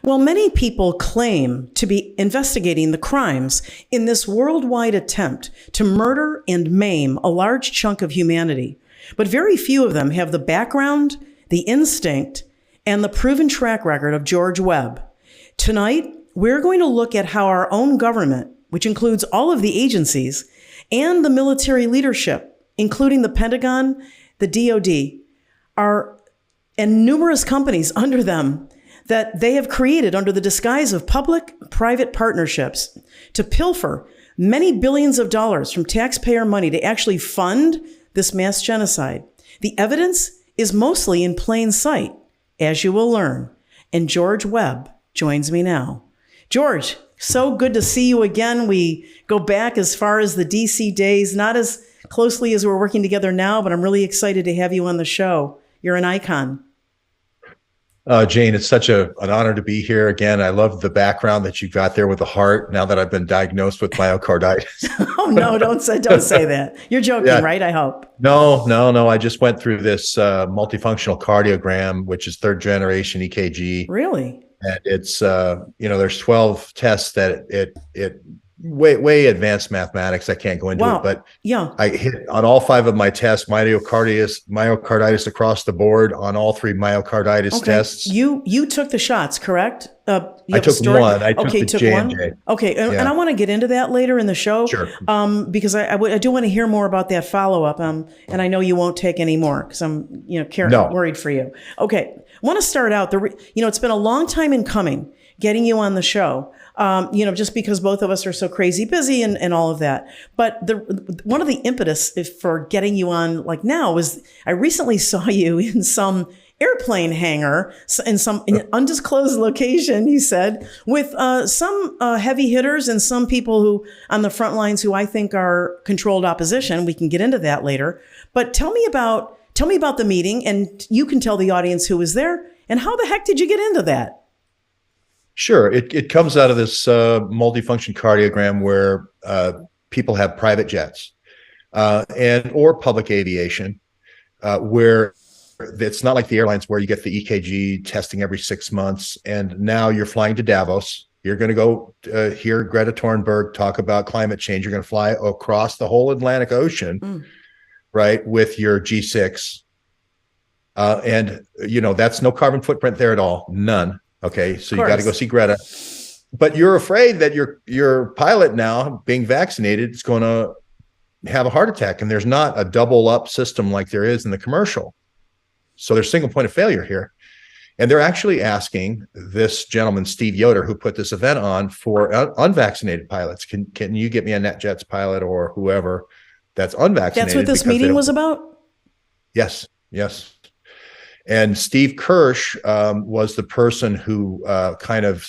Well, many people claim to be investigating the crimes in this worldwide attempt to murder and maim a large chunk of humanity. But very few of them have the background, the instinct, and the proven track record of George Webb. Tonight, we're going to look at how our own government, which includes all of the agencies, and the military leadership, including the Pentagon, the DoD, and numerous companies under them, that they have created under the disguise of public-private partnerships to pilfer many billions of dollars from taxpayer money to actually fund this mass genocide. The evidence is mostly in plain sight, as you will learn. And George Webb joins me now. George, so good to see you again. We go back as far as the DC days, not as closely as we're working together now, but I'm really excited to have you on the show. You're an icon. Jane, it's such an honor to be here again. I love the background that you got there with the heart now that I've been diagnosed with myocarditis. Oh, no, don't say that. You're joking, yeah. Right? I hope. No. I just went through this multifunctional cardiogram, which is third generation EKG. Really? And it's, there's 12 tests that it way advanced mathematics. I can't go into it, but yeah, I hit on all 5 of my tests, myocarditis across the board on all 3 myocarditis tests. You took the shots, correct? I took one. I took the J&J. Okay, and I want to get into that later in the show. Sure. Because I do want to hear more about that follow-up. And I know you won't take any more because I'm worried for you. Okay, I want to start out. It's been a long time in coming getting you on the show. Just because both of us are so crazy busy and all of that. But one of the impetus for getting you on like now was I recently saw you in some airplane hangar in some undisclosed location, you said, with some heavy hitters and some people who on the front lines who I think are controlled opposition. We can get into that later. But tell me about the meeting, and you can tell the audience who was there and how the heck did you get into that? Sure. It comes out of this multifunction cardiogram where people have private jets or public aviation, where it's not like the airlines where you get the EKG testing every 6 months. And now you're flying to Davos. You're going to go hear Greta Thunberg talk about climate change. You're going to fly across the whole Atlantic Ocean, right, with your G6. And that's no carbon footprint there at all. None. Okay, so you got to go see Greta, but you're afraid that your pilot now being vaccinated is going to have a heart attack, and there's not a double up system like there is in the commercial. So there's single point of failure here, and they're actually asking this gentleman, Steve Yoder, who put this event on, for unvaccinated pilots. Can you get me a NetJets pilot or whoever that's unvaccinated? That's what this meeting was about? Yes. And Steve Kirsch was the person who kind of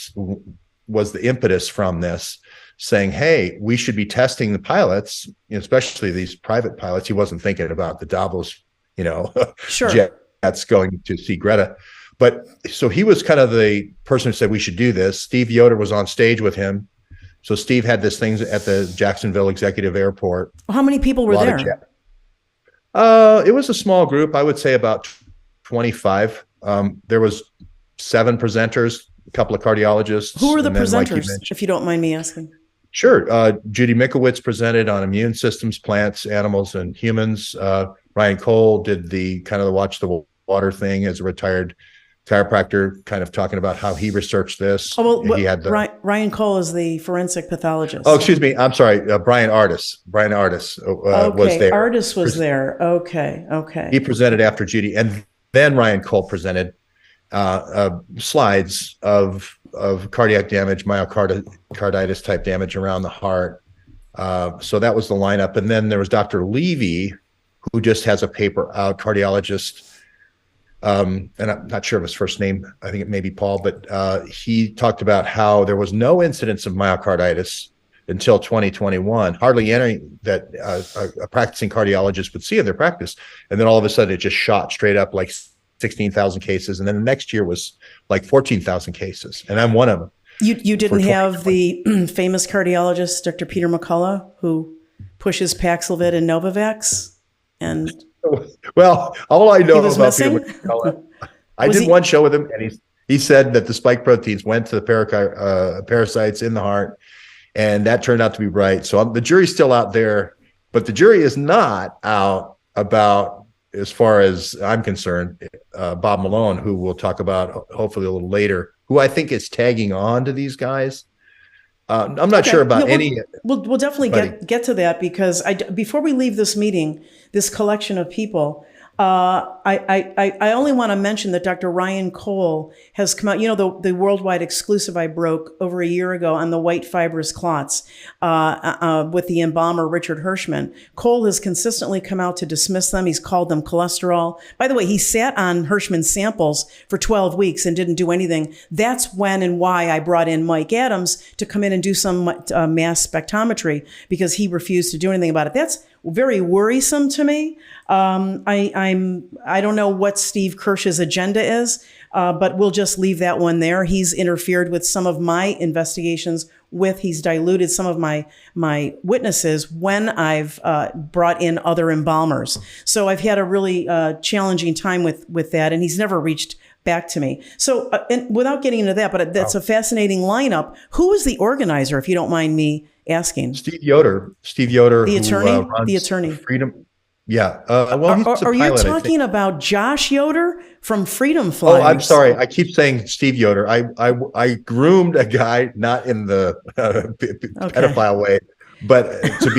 was the impetus from this, saying, hey, we should be testing the pilots, especially these private pilots. He wasn't thinking about the Davos, jets going to see Greta. But so he was kind of the person who said we should do this. Steve Yoder was on stage with him. So Steve had this thing at the Jacksonville Executive Airport. How many people were there? It was a small group. I would say about 25. There was 7 presenters, a couple of cardiologists. Who were the presenters, if you don't mind me asking? Sure. Judy Mikowitz presented on immune systems, plants, animals, and humans. Ryan Cole did the watch the water thing as a retired chiropractor, kind of talking about how he researched this. He had Ryan Cole is the forensic pathologist. Oh, excuse me. I'm sorry. Brian Ardis. Was there. Ardis was there. Okay. He presented after Judy, and then Ryan Cole presented slides of cardiac damage, myocarditis type damage around the heart. So that was the lineup. And then there was Dr. Levy, who just has a paper out, cardiologist. And I'm not sure of his first name. I think it may be Paul, but he talked about how there was no incidence of myocarditis until 2021, hardly any that a practicing cardiologist would see in their practice. And then all of a sudden it just shot straight up like 16,000 cases. And then the next year was like 14,000 cases. And I'm one of them. You didn't have the famous cardiologist, Dr. Peter McCullough, who pushes Paxlovid and Novavax? Well, all I know about Peter McCullough, I did one show with him, and He said that the spike proteins went to the parasites in the heart, and that turned out to be right. So the jury's still out there, but the jury is not out about, as far as I'm concerned, Bob Malone, who we'll talk about hopefully a little later, who I think is tagging on to these guys. I'm not sure about any. We'll definitely get to that, because before we leave this meeting, this collection of people, I only want to mention that Dr. Ryan Cole has come out. You know, the worldwide exclusive I broke over a year ago on the white fibrous clots with the embalmer Richard Hirschman. Cole has consistently come out to dismiss them. He's called them cholesterol. By the way, he sat on Hirschman's samples for 12 weeks and didn't do anything. That's when and why I brought in Mike Adams to come in and do some mass spectrometry, because he refused to do anything about it. That's very worrisome to me. I don't know what Steve Kirsch's agenda is, but we'll just leave that one there. He's interfered with some of my investigations. He's diluted some of my witnesses when I've brought in other embalmers. So I've had a really challenging time with that, and he's never reached back to me. So, and without getting into that, but that's a fascinating lineup. Who was the organizer, if you don't mind me asking? Steve Yoder, the attorney, runs the attorney. Freedom. Yeah. Well, he's are you pilot, talking about Josh Yoder from Freedom Flyers? Oh, I'm sorry. I keep saying Steve Yoder. I groomed a guy, not in the pedophile way, but to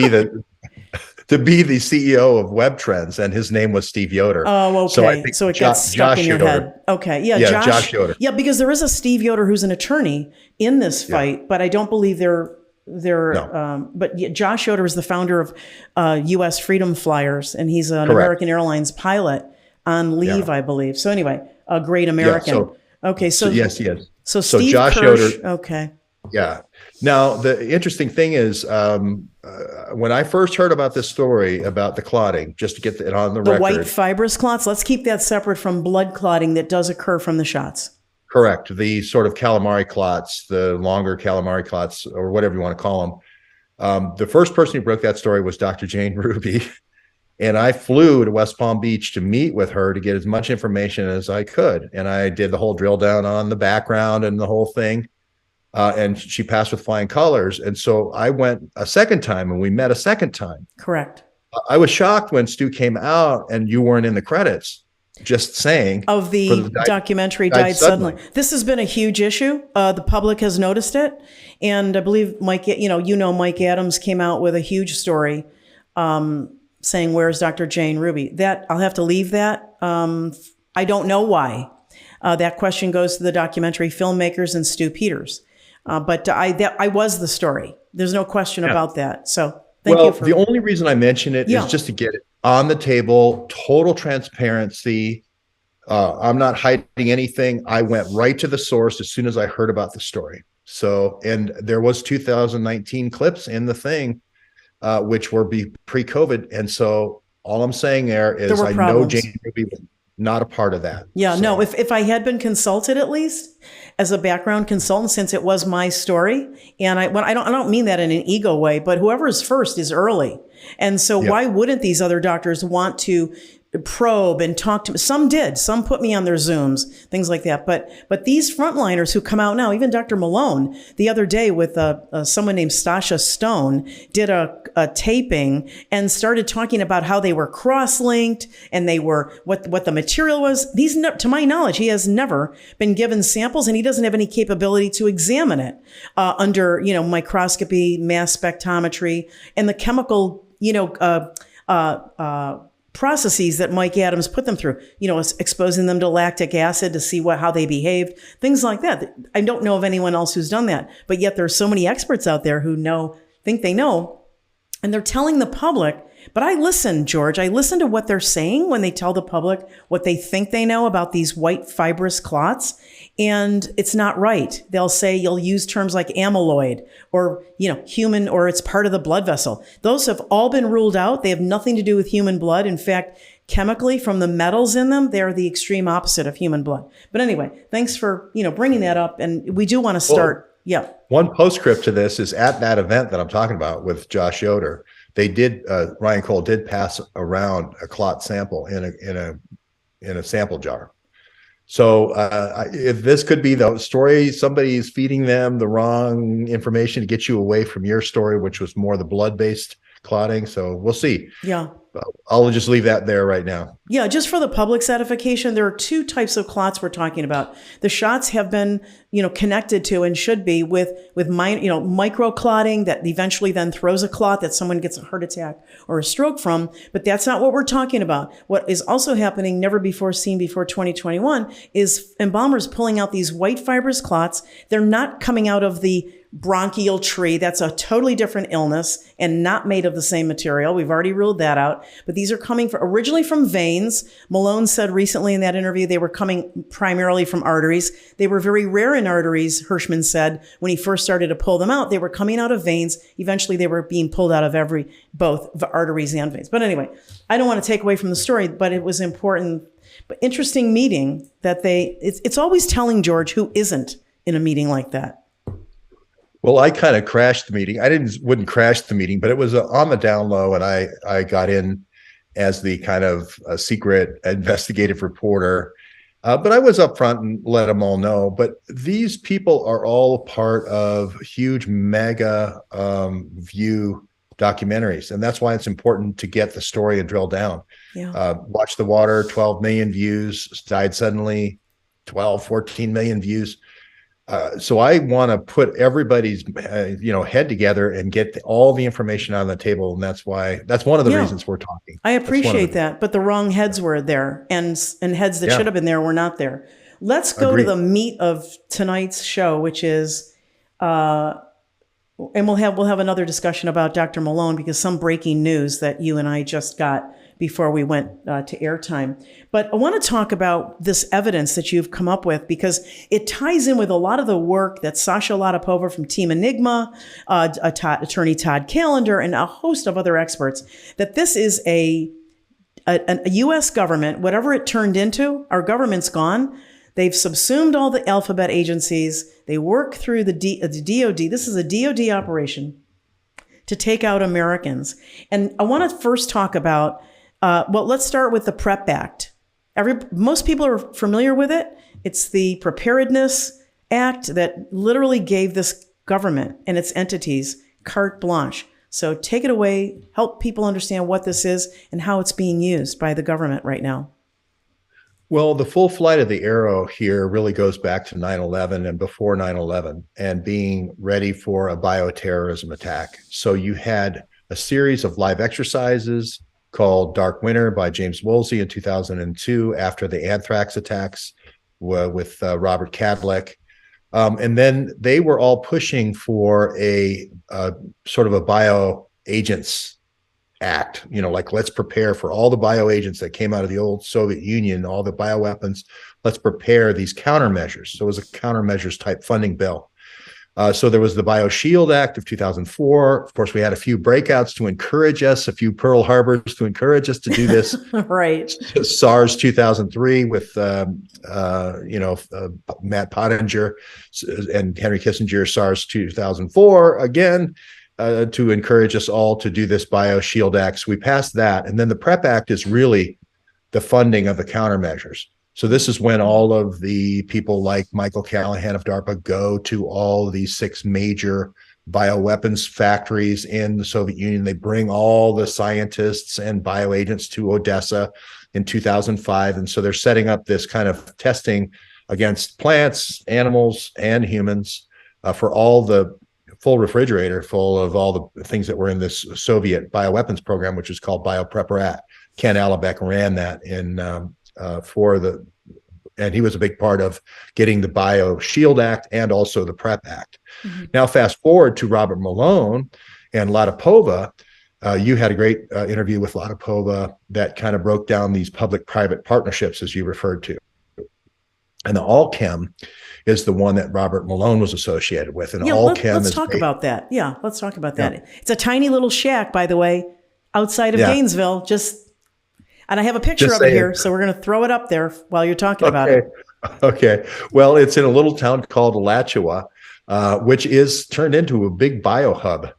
be the CEO of Webb Trends, and his name was Steve Yoder. Oh, okay. So it got stuck in your head. Okay. Yeah, Josh Yoder. Yeah, because there is a Steve Yoder who's an attorney in this fight, but I don't believe they're but Josh Yoder is the founder of U.S. Freedom Flyers, and he's an American Airlines pilot on leave, I believe. So anyway, a great American. Yes, he is. So Steve Josh Kirsch, Yoder. Okay. Yeah. Now, the interesting thing is, when I first heard about this story about the clotting, just to get it on the record. The white fibrous clots, let's keep that separate from blood clotting that does occur from the shots. Correct. The sort of calamari clots, the longer calamari clots, or whatever you want to call them. The first person who broke that story was Dr. Jane Ruby. And I flew to West Palm Beach to meet with her to get as much information as I could. And I did the whole drill down on the background and the whole thing. And she passed with flying colors. And so I went a second time, and we met a second time. Correct. I was shocked when Stu came out and you weren't in the credits. Just saying. Of the documentary Died Suddenly. This has been a huge issue. The public has noticed it. And I believe Mike Adams came out with a huge story saying, where's Dr. Jane Ruby? That I'll have to leave that. I don't know why. That question goes to the documentary filmmakers and Stu Peters. But I was the story. There's no question about that. So thank you for the only reason I mention it is just to get it on the table, total transparency. I'm not hiding anything. I went right to the source as soon as I heard about the story. So, and there was 2019 clips in the thing, which were pre-COVID. And so all I'm saying there is I know Jane Ruby was not a part of that. Yeah, so. No, if I had been consulted at least as a background consultant, since it was my story, and I don't mean that in an ego way, but whoever is first is early. And so why wouldn't these other doctors want to probe and talk to me? Some did. Some put me on their Zooms, things like that. But these frontliners who come out now, even Dr. Malone, the other day with someone named Stasha Stone, did a taping and started talking about how they were cross-linked and they were what the material was. To my knowledge, he has never been given samples, and he doesn't have any capability to examine it under microscopy, mass spectrometry, and the chemical processes that Mike Adams put them through, exposing them to lactic acid to see how they behaved, things like that. I don't know of anyone else who's done that, but yet there's so many experts out there who think they know, and they're telling the public. But I listen, George, I listen to what they're saying when they tell the public what they think they know about these white fibrous clots. And it's not right. They'll say, you'll use terms like amyloid or, human, or it's part of the blood vessel. Those have all been ruled out. They have nothing to do with human blood. In fact, chemically, from the metals in them, they're the extreme opposite of human blood. But anyway, thanks for, bringing that up. And we do want to start. One postscript to this is at that event that I'm talking about with Josh Yoder, Ryan Cole did pass around a clot sample in a sample jar. So if this could be the story, somebody's feeding them the wrong information to get you away from your story, which was more the blood-based clotting. So we'll see. Yeah. I'll just leave that there right now. Yeah, just for the public's edification, there are two types of clots we're talking about. The shots have been, connected to and should be with micro clotting that eventually then throws a clot that someone gets a heart attack or a stroke from. But that's not what we're talking about. What is also happening, never before seen before 2021, is embalmers pulling out these white fibrous clots. They're not coming out of the bronchial tree. That's a totally different illness and not made of the same material. We've already ruled that out. But these are coming originally from veins. Malone said recently in that interview they were coming primarily from arteries. They were very rare in arteries, Hirschman said, when he first started to pull them out. They were coming out of veins. Eventually they were being pulled out of both the arteries and veins. But anyway, I don't want to take away from the story, but it was important, but interesting meeting that it's always telling, George, who isn't in a meeting like that. Well, I kind of crashed the meeting. Wouldn't crash the meeting, but it was on the down low, and I got in as the kind of secret investigative reporter. But I was up front and let them all know. But these people are all part of huge mega view documentaries, and that's why it's important to get the story and drill down. Yeah. Watch the Water, 12 million views, died suddenly, 12, 14 million views. So I want to put everybody's, head together and get all the information on the table. And that's one of the reasons we're talking. I appreciate that, but the wrong heads were there and heads that should have been there were not there. Let's go to the meat of tonight's show, which is, and we'll have another discussion about Dr. Malone, because some breaking news that you and I just got before we went to airtime. But I want to talk about this evidence that you've come up with, because it ties in with a lot of the work that Sasha Latipova from Team Enigma, attorney Todd Callender, and a host of other experts, that this is a U.S. government, whatever it turned into, our government's gone. They've subsumed all the alphabet agencies. They work through the DOD. This is a DOD operation to take out Americans. And I want to first talk about let's start with the PrEP Act. Most people are familiar with it. It's the Preparedness Act that literally gave this government and its entities carte blanche. So take it away, help people understand what this is and how it's being used by the government right now. Well, the full flight of the arrow here really goes back to 9/11 and before 9/11 and being ready for a bioterrorism attack. So you had a series of live exercises called Dark Winter by James Woolsey in 2002 after the anthrax attacks with Robert Cadleck. And then they were all pushing for a sort of a bioagents act, like let's prepare for all the bioagents that came out of the old Soviet Union, all the bioweapons. Let's prepare these countermeasures. So it was a countermeasures type funding bill. So there was the BioShield Act of 2004. Of course, we had a few breakouts to encourage us, a few Pearl Harbors to encourage us to do this. Right. SARS 2003 with, Matt Pottinger and Henry Kissinger. SARS 2004 again. To encourage us all to do this BioShield Act. So we passed that. And then the PrEP Act is really the funding of the countermeasures. So this is when all of the people like Michael Callahan of DARPA go to all of these 6 major bioweapons factories in the Soviet Union. They bring all the scientists and bioagents to Odessa in 2005. And so they're setting up this kind of testing against plants, animals, and humans for all the full refrigerator full of all the things that were in this Soviet bioweapons program, which is called BioPreparat. Ken Alabek ran that and he was a big part of getting the BioShield Act and also the PrEP Act. Mm-hmm. Now, fast forward to Robert Malone and Latipova. You had a great interview with Latipova that kind of broke down these public-private partnerships, as you referred to. And the Alchem is the one that Robert Malone was associated with. And let's talk about that. Yeah, let's talk about that. It's a tiny little shack, by the way, outside of Gainesville. And I have a picture of it here, so we're going to throw it up there while you're talking about it. Okay. Well, it's in a little town called Alachua, which is turned into a big biohub.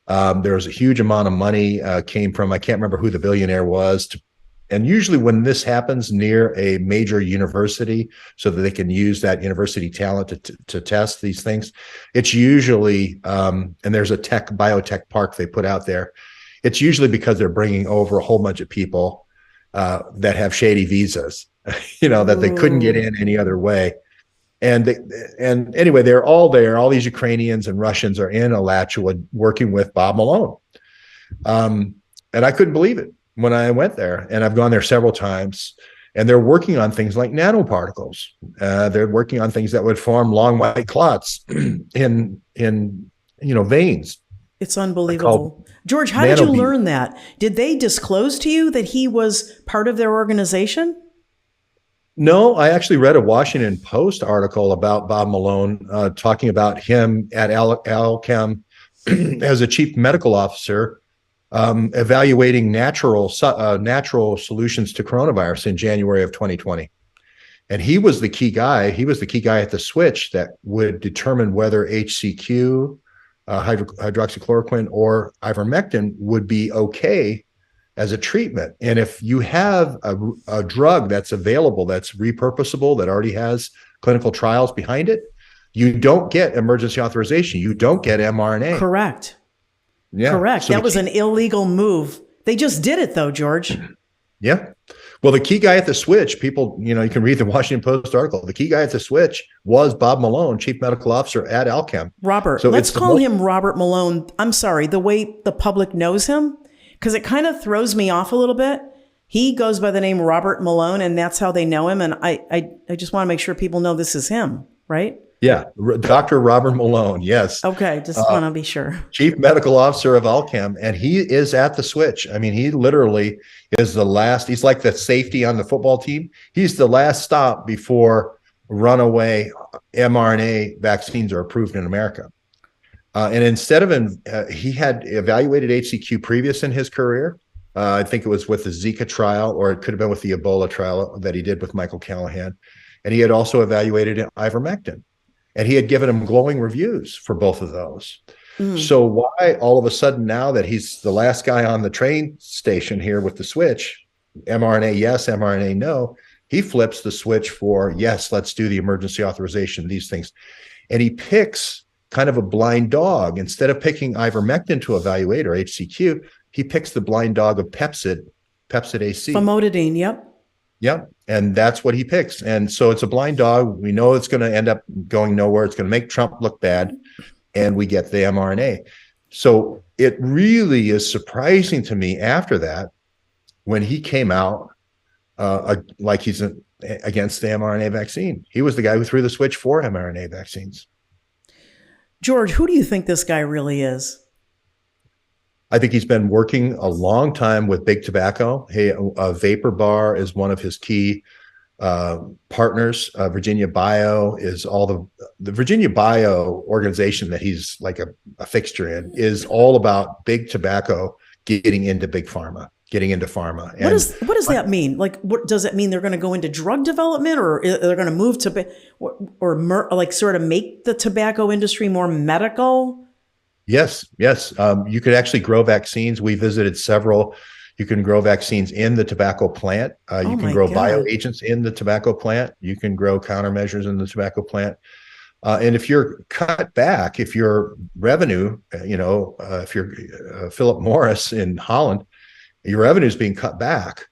There was a huge amount of money came from, I can't remember who the billionaire was, And usually when this happens near a major university so that they can use that university talent to test these things, it's usually, and there's a biotech park they put out there. It's usually because they're bringing over a whole bunch of people that have shady visas, that they couldn't get in any other way. And anyway, they're all there. All these Ukrainians and Russians are in Alachua working with Bob Malone. And I couldn't believe it when I went there, and I've gone there several times, and they're working on things like nanoparticles. They're working on things that would form long white clots in veins. It's unbelievable. George, how did you learn that? Did they disclose to you that he was part of their organization? No, I actually read a Washington Post article about Bob Malone talking about him at Alchem as a chief medical officer, evaluating natural solutions to coronavirus in January of 2020. And he was the key guy. He was the key guy at the switch that would determine whether HCQ, hydroxychloroquine, or ivermectin would be okay as a treatment. And if you have a drug that's available, that's repurposable, that already has clinical trials behind it, you don't get emergency authorization. You don't get mRNA. Correct. Yeah. Correct. So that was an illegal move. They just did it though, George. Yeah. Well, the key guy at the switch, people, you can read the Washington Post article. The key guy at the switch was Bob Malone, chief medical officer at Alchem. Robert, let's call him Robert Malone. I'm sorry, the way the public knows him, because it kind of throws me off a little bit. He goes by the name Robert Malone, and that's how they know him. And I just want to make sure people know this is him, right? Yeah, Dr. Robert Malone, yes. Okay, just want to be sure. Chief medical officer of Alchem, and he is at the switch. I mean, he literally is the last. He's like the safety on the football team. He's the last stop before runaway mRNA vaccines are approved in America. And instead of he had evaluated HCQ previous in his career. I think it was with the Zika trial, or it could have been with the Ebola trial that he did with Michael Callahan. And he had also evaluated ivermectin. And he had given him glowing reviews for both of those. So why all of a sudden, now that he's the last guy on the train station here with the switch, mRNA yes, mRNA no, he flips the switch for yes, let's do the emergency authorization, these things. And he picks kind of a blind dog. Instead of picking ivermectin to evaluate, or HCQ, he picks the blind dog of Pepsid AC. Famotidine, yep. Yep. And that's what he picks. And so it's a blind dog. We know it's going to end up going nowhere. It's going to make Trump look bad. And we get the mRNA. So it really is surprising to me after that, when he came out like he's against the mRNA vaccine. He was the guy who threw the switch for mRNA vaccines. George, who do you think this guy really is? I think he's been working a long time with Big Tobacco. Vapor Bar is one of his key partners. Virginia Bio is all the Virginia Bio organization that he's like a fixture in, is all about Big Tobacco getting into Big Pharma, getting into pharma. And what does that mean? Like, what does it mean? They're going to go into drug development, or they're going to move to, or like sort of make the tobacco industry more medical? Yes. You could actually grow vaccines. We visited several. You can grow vaccines in the tobacco plant. You can grow bioagents in the tobacco plant. You can grow countermeasures in the tobacco plant. And if you're cut back, if your revenue, if you're Philip Morris in Holland, your revenue is being cut back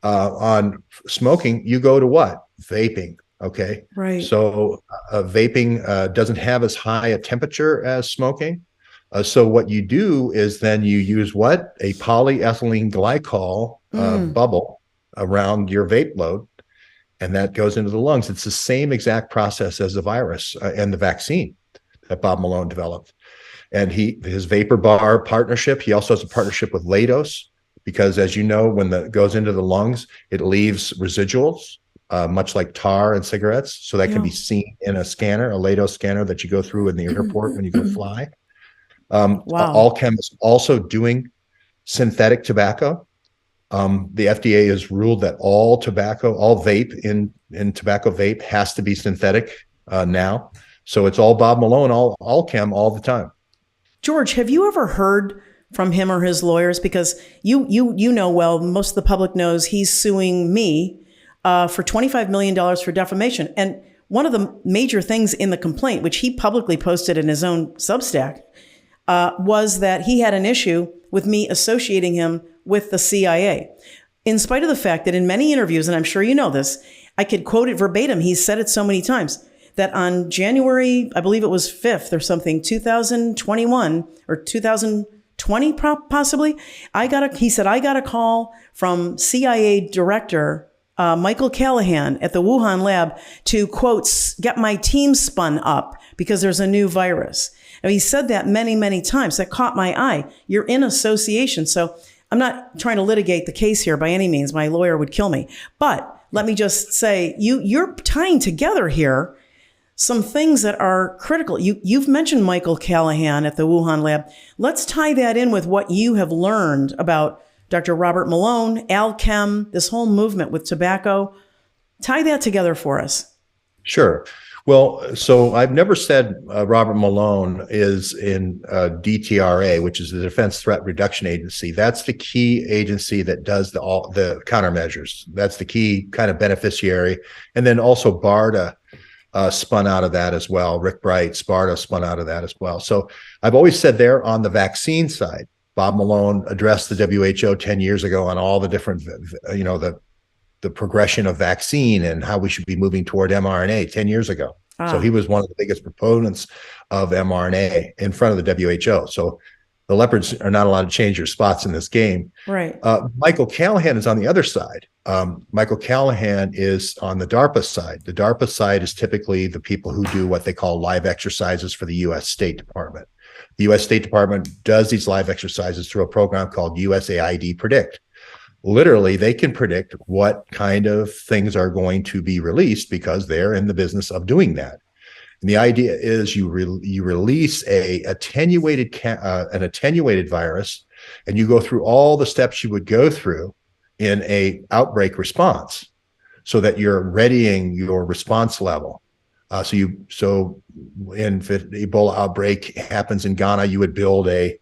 on smoking, you go to what? Vaping. Okay. Right. So vaping doesn't have as high a temperature as smoking. So what you do is then you use what? A polyethylene glycol bubble around your vape load, and that goes into the lungs. It's the same exact process as the virus and the vaccine that Bob Malone developed. And his Vapor Bar partnership, he also has a partnership with Leidos, because as you know, when it goes into the lungs, it leaves residuals, much like tar and cigarettes. So that can be seen in a scanner, a Leidos scanner that you go through in the airport when you go fly. Alchem is also doing synthetic tobacco. The FDA has ruled that all vape in tobacco vape has to be synthetic now. So it's all Bob Malone, all Alchem all the time. George, have you ever heard from him or his lawyers? Because you know well, most of the public knows he's suing me for $25 million for defamation. And one of the major things in the complaint, which he publicly posted in his own Substack, was that he had an issue with me associating him with the CIA. In spite of the fact that in many interviews, and I'm sure you know this, I could quote it verbatim, he's said it so many times, that on January, I believe it was 5th or something, 2021 or 2020 possibly, he said, I got a call from CIA director Michael Callahan at the Wuhan lab to, quote, get my team spun up because there's a new virus. Now, he said that many, many times. That caught my eye. You're in association. So I'm not trying to litigate the case here by any means. My lawyer would kill me. But let me just say, you're tying together here some things that are critical. You've mentioned Michael Callahan at the Wuhan lab. Let's tie that in with what you have learned about Dr. Robert Malone, Alchem, this whole movement with tobacco. Tie that together for us. Sure. Well, so I've never said Robert Malone is in DTRA, which is the Defense Threat Reduction Agency. That's the key agency that does the countermeasures. That's the key kind of beneficiary. And then also BARDA spun out of that as well. Rick Bright's BARDA spun out of that as well. So I've always said there on the vaccine side, Bob Malone addressed the WHO 10 years ago on all the different, the progression of vaccine and how we should be moving toward mRNA 10 years ago. So he was one of the biggest proponents of mRNA in front of the WHO. So the leopards are not allowed to change their spots in this game. Right. Michael Callahan is on the other side. Michael Callahan is on the DARPA side. The DARPA side is typically the people who do what they call live exercises for the U.S. State Department. The U.S. State Department does these live exercises through a program called USAID Predict. Literally, they can predict what kind of things are going to be released because they're in the business of doing that. And the idea is you release an attenuated virus, and you go through all the steps you would go through in a outbreak response, so that you're readying your response level. So if the Ebola outbreak happens in Ghana, you would build a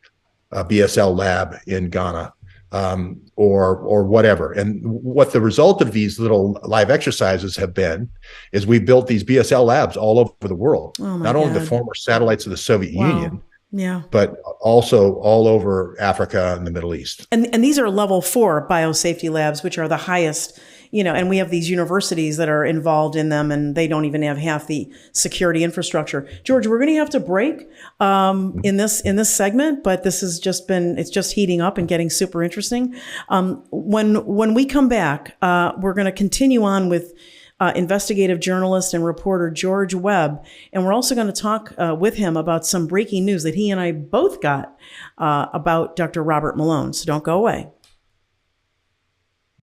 BSL lab in Ghana, or whatever. And what the result of these little live exercises have been is we built these BSL labs all over the world, not only the former satellites of the Soviet Union, but also all over Africa and the Middle East. And these are level 4 biosafety labs, which are the highest, and we have these universities that are involved in them, and they don't even have half the security infrastructure. George, we're going to have to break in this segment, but this has it's just heating up and getting super interesting. When we come back, we're going to continue on with investigative journalist and reporter George Webb. And we're also going to talk with him about some breaking news that he and I both got about Dr. Robert Malone. So don't go away.